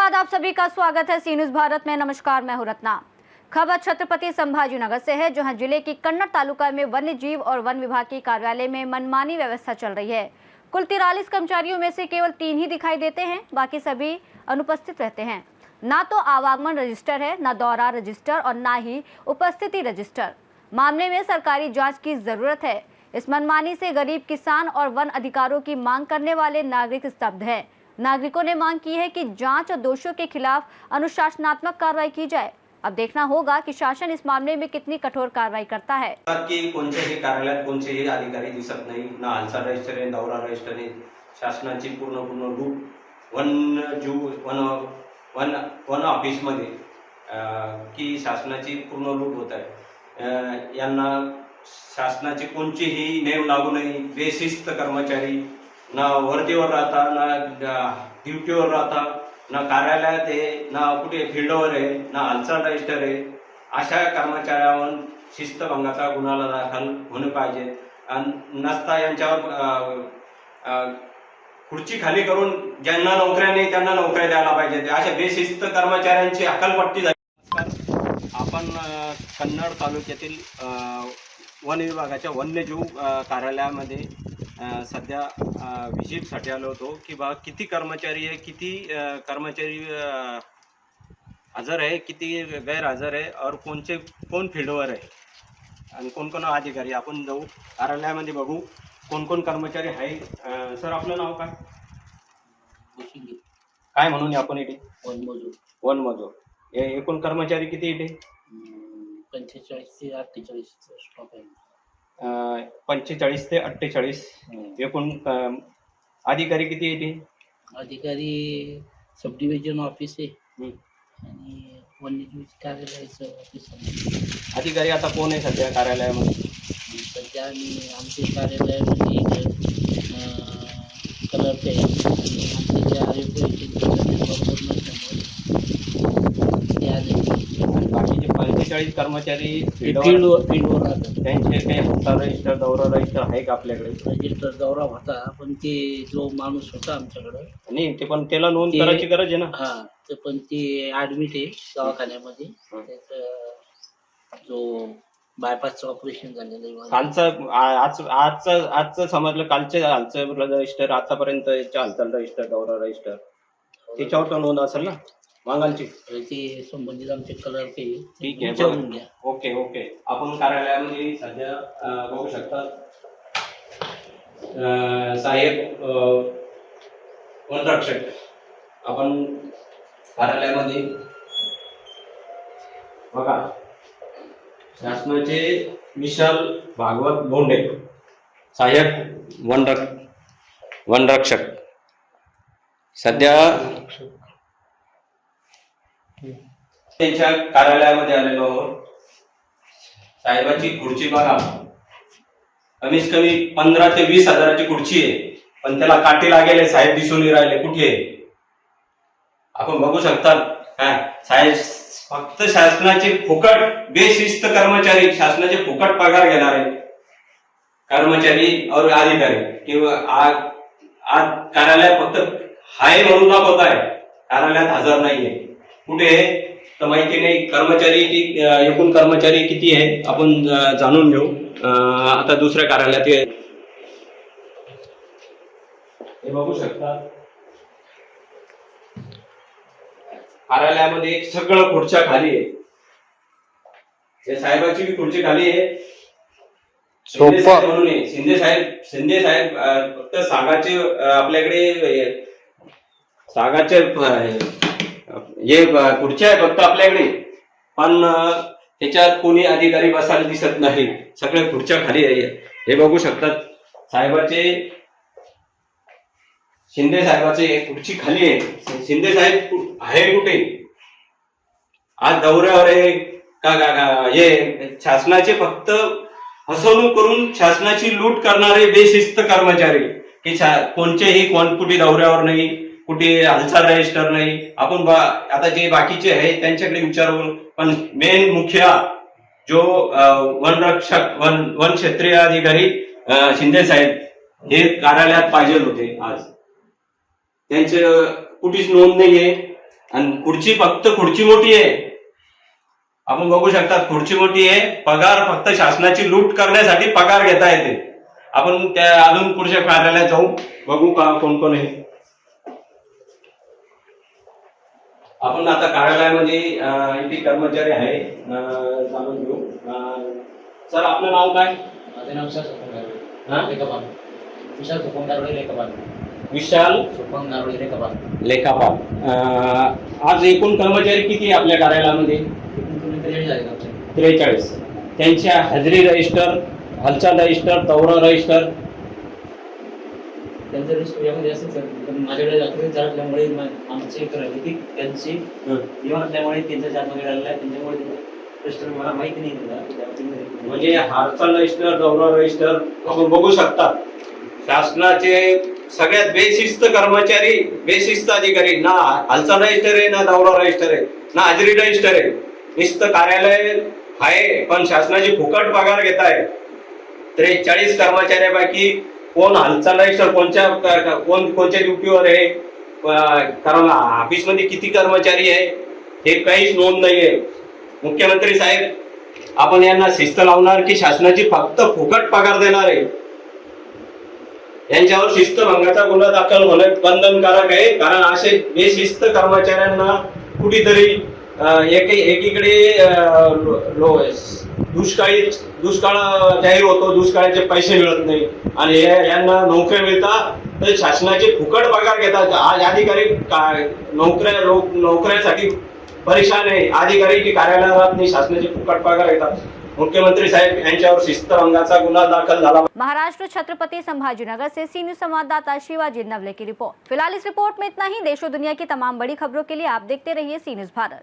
नमस्कार, आप सभी का स्वागत है सी न्यूज़ भारत में। नमस्कार, मैं हूं रत्ना। खबर छत्रपति संभाजीनगर से है, जहां जिले की कन्नड़ तालुका में वन्य जीव और वन विभाग के कार्यालय में मनमानी व्यवस्था चल रही है। कुल 43 कर्मचारियों में से केवल 3 ही दिखाई देते हैं, बाकी सभी अनुपस्थित रहते हैं। ना तो आवागमन रजिस्टर है, ना दौरा रजिस्टर और ना ही उपस्थिति रजिस्टर। मामले में सरकारी जांच की जरूरत है। इस मनमानी से गरीब किसान और वन अधिकारों की मांग करने वाले नागरिक स्तब्ध हैं। नागरिकों ने मांग की है कि जांच और दोषियों के खिलाफ अनुशासनात्मक कार्रवाई की जाए। अब देखना होगा कि शासन इस मामले में कितनी कठोर कार्रवाई करता है। की कोणत्याही कार्यालयात कोणतेही अधिकारी दिसत नाही, ना हालचाल रजिस्टर आहे, दौरा रजिस्टर आहे। शासनाची पूर्ण लूट वन ऑफिस मध्ये की शासनाची पूर्ण लूट होत आहे। यांना शासनाचे कोणतेही नियम लागू नाही। बेशिस्त कर्मचारी ना वर्दीवर राहता, ना ड्युटीवर राहता, ना कार्यालयात आहे, ना कुठे फील्डवर आहे, ना हालचाल रजिस्टर आहे। अशा कर्मचाऱ्यांवर शिस्तभंगाचा गुन्हा दाखल होणे पाहिजे। नसता यांच्यावर खुर्ची खाली करून ज्यांना नोकऱ्या नाही त्यांना नोकऱ्या द्यायला पाहिजे। अशा बेशिस्त कर्मचाऱ्यांची हकालपट्टी झाली। आपण कन्नड तालुक्यातील वन विभागाच्या वन्यजीव कार्यालयामध्ये सध्या व्हिजिटसाठी आलो होतो की बा किती कर्मचारी आहे, किती कर्मचारी हजर आहे, किती गैरहजर आहे और कोण फील्डवर आहे आणि कोण अधिकारी। आपण जाऊ कार्यालयामध्ये बघू कोण कर्मचारी आहे। सर, आपलं नाव काय? काय म्हणून आपण इथे वन मजूर एकूण कर्मचारी किती इथे? 45 ते 48 स्टॉप आहे। 45 ते 48 एकूण अधिकारी किती इथे? अधिकारी सब डिव्हिजन ऑफिस आहे आणि वन्यजीव कार्यालयाचं ऑफिस आहे। अधिकारी आता कोण आहे सध्या कार्यालयामध्ये? सध्या आमच्या कार्यालयामध्ये कलर आहे आणि आमचे जे बाकीचे 45 कर्मचारी फील्डवर राहतात। त्यांचे काही हालचाल रजिस्टर, दौरा रजिस्टर आहे का आपल्याकडे? रजिस्टर दौरा होता, पण ते जो माणूस होता आमच्याकडे नाही, ते पण त्याला नोंद करायची गरज आहे ना? हा, ते पण ते ऍडमिट आहे दवाखान्यामध्ये। त्याचं जो बायपासचं ऑपरेशन झालेलं आहे। कालचं आजचं समजलं, कालचे हालचाल रजिस्टर, आतापर्यंत हालचाल रजिस्टर, दौरा रजिस्टर त्याच्यावर तर नोंद असेल ना मागालची? ते संबंधित आमचे कलर ते ठीक आहे, विचारून घ्या। ओके। आपण कार्यालयामध्ये सध्या बघू शकता साहेब वनरक्षक आपण कार्यालयामध्ये बघा। शासनाचे विशाल भागवत बोंडे सहाय्यक वनरक्षक सध्या त्यांच्या कार्यालयामध्ये आलेलो आहोत। साहेबाची खुर्ची बघा, कमीत कमी 15 ते 20 हजाराची खुर्ची आहे, पण त्याला काटे लागेले, साहेब दिसून नाही राहिले कुठे। आपण बघू शकता साहेब फक्त शासनाचे फुकट बेशिस्त कर्मचारी, शासनाचे फुकट पगार घेणारे कर्मचारी और अधिकारी किंवा आज कार्यालयात फक्त हाय म्हणून दाखवत आहे, कार्यालयात हजर नाहीये। कुठे तर माहिती नाही। कर्मचारी एकूण कर्मचारी किती आहे आपण जाणून घेऊ। आता दुसऱ्या कार्यालयात हे बघू शकता, कार्यालयामध्ये सगळं खुर्च्या खाली आहे। हे साहेबाची बी खुर्ची खाली आहे। शिंदे साहेब म्हणून आहे, शिंदे साहेब फक्त सागाचे आपल्याकडे सागाचे हे खुर्च्या आहे फक्त आपल्याकडे, पण त्याच्यात कोणी अधिकारी बसायला दिसत नाही, सगळ्या खुर्च्या खाली आहे। हे बघू शकतात साहेबाचे, शिंदे साहेबाचे खुर्ची खाली आहे। शिंदे साहेब आहे कुठे? आज दौऱ्यावर आहे का? हे शासनाचे फक्त फसवणूक करून शासनाची लूट करणारे बेशिस्त कर्मचारी की कोणतेही कुठे दौऱ्यावर नाही, कुठे हालचाल रजिस्टर नाही। आपण आता जे बाकीचे आहे त्यांच्याकडे विचारू, पण मेन मुख्य जो वनरक्षक वन क्षेत्रीय अधिकारी शिंदे साहेब हे कार्यालयात पाहिजे होते। आज त्यांचे कुठेच नोंद नाहीये आणि खुर्ची फक्त खुर्ची मोठी आहे. आपण बघू शकता खुर्ची मोठी आहे, पगार फक्त शासनाची लूट करण्यासाठी पगार घेता येते. आपण त्या अजून पुढच्या कार्यालयात जाऊ बघू का कोण कोण आहे. आपण आता कार्यालयामध्ये इथे कर्मचारी आहे, जाणून घेऊ. सर आपलं नाव काय? माझे नाव विशाल सोपन गारोळे हा? लेखापाल. विशाल सोपन गारोळे लेखापाल. विशाल सोपन गारोळे लेखापाल. लेखापाल. आज एकूण कर्मचारी किती आहे आपल्या कार्यालयामध्ये? तुम्ही तरी झाले आमचे 43. त्यांच्या हजेरी रजिस्टर, हालचाल रजिस्टर, दौरा रजिस्टर त्यांचं लिस्ट यामध्ये असेल सर, पण माझ्याकडे रात्री झाल्यामुळे आमची प्रगती त्यांची जीवन असल्यामुळे त्यांच्या चार्जमध्ये राहिलेला आहे, त्यांच्यामुळे रजिस्टर मला माहिती नाही दिला. म्हणजे हालचाल रजिस्टर, दौरा रजिस्टर आपण बघू शकता. शासनाचे सगळ्यात बेशिस्त कर्मचारी, बेशिस्त अधिकारी, ना हालचाल रजिस्टर आहे, ना दौरा रजिस्टर आहे, ना हजेरी रजिस्टर आहे. नुसतं कार्यालय आहे पण शासनाची फुकट पगार घेत आहे. 43 कर्मचाऱ्यापैकी कोण हालचाल रजिस्टर, कोणत्या ड्युटीवर आहे, कारण ऑफिस मध्ये किती कर्मचारी आहे हे काहीच नोंद नाहीये. मुख्यमंत्री साहेब, आपण यांना शिस्त लावणार की शासनाची फक्त फुकट पगार देणार आहे? यांच्यावर शिस्तभंगाचा गुन्हा दाखल होणे बंधनकारक आहे. कारण असे बेशिस्त कर्मचाऱ्यांना कुठेतरी एकीकडे दुष्काळ जाहीर होतो, दुष्काळाचे पैसे मिळत नाही आणि यांना नोकऱ्या मिळतात तर शासनाचे फुकट पगार घेतात. आज अधिकारी नोकऱ्यासाठी परेशान आहे. अधिकारी की कार्यालयात शासनाचे फुकट पगार घेतात. मुख्यमंत्री साहेब यांच्यावर शिस्तभंगाचा गुन्हा दाखल झाला. महाराष्ट्र छत्रपति संभाजीनगर से सी न्यूज संवाददाता शिवाजी नवले की रिपोर्ट। फिलहाल इस रिपोर्ट में इतना ही। देश और दुनिया की तमाम बड़ी खबरों के लिए आप देखते रहिए सी न्यूज भारत।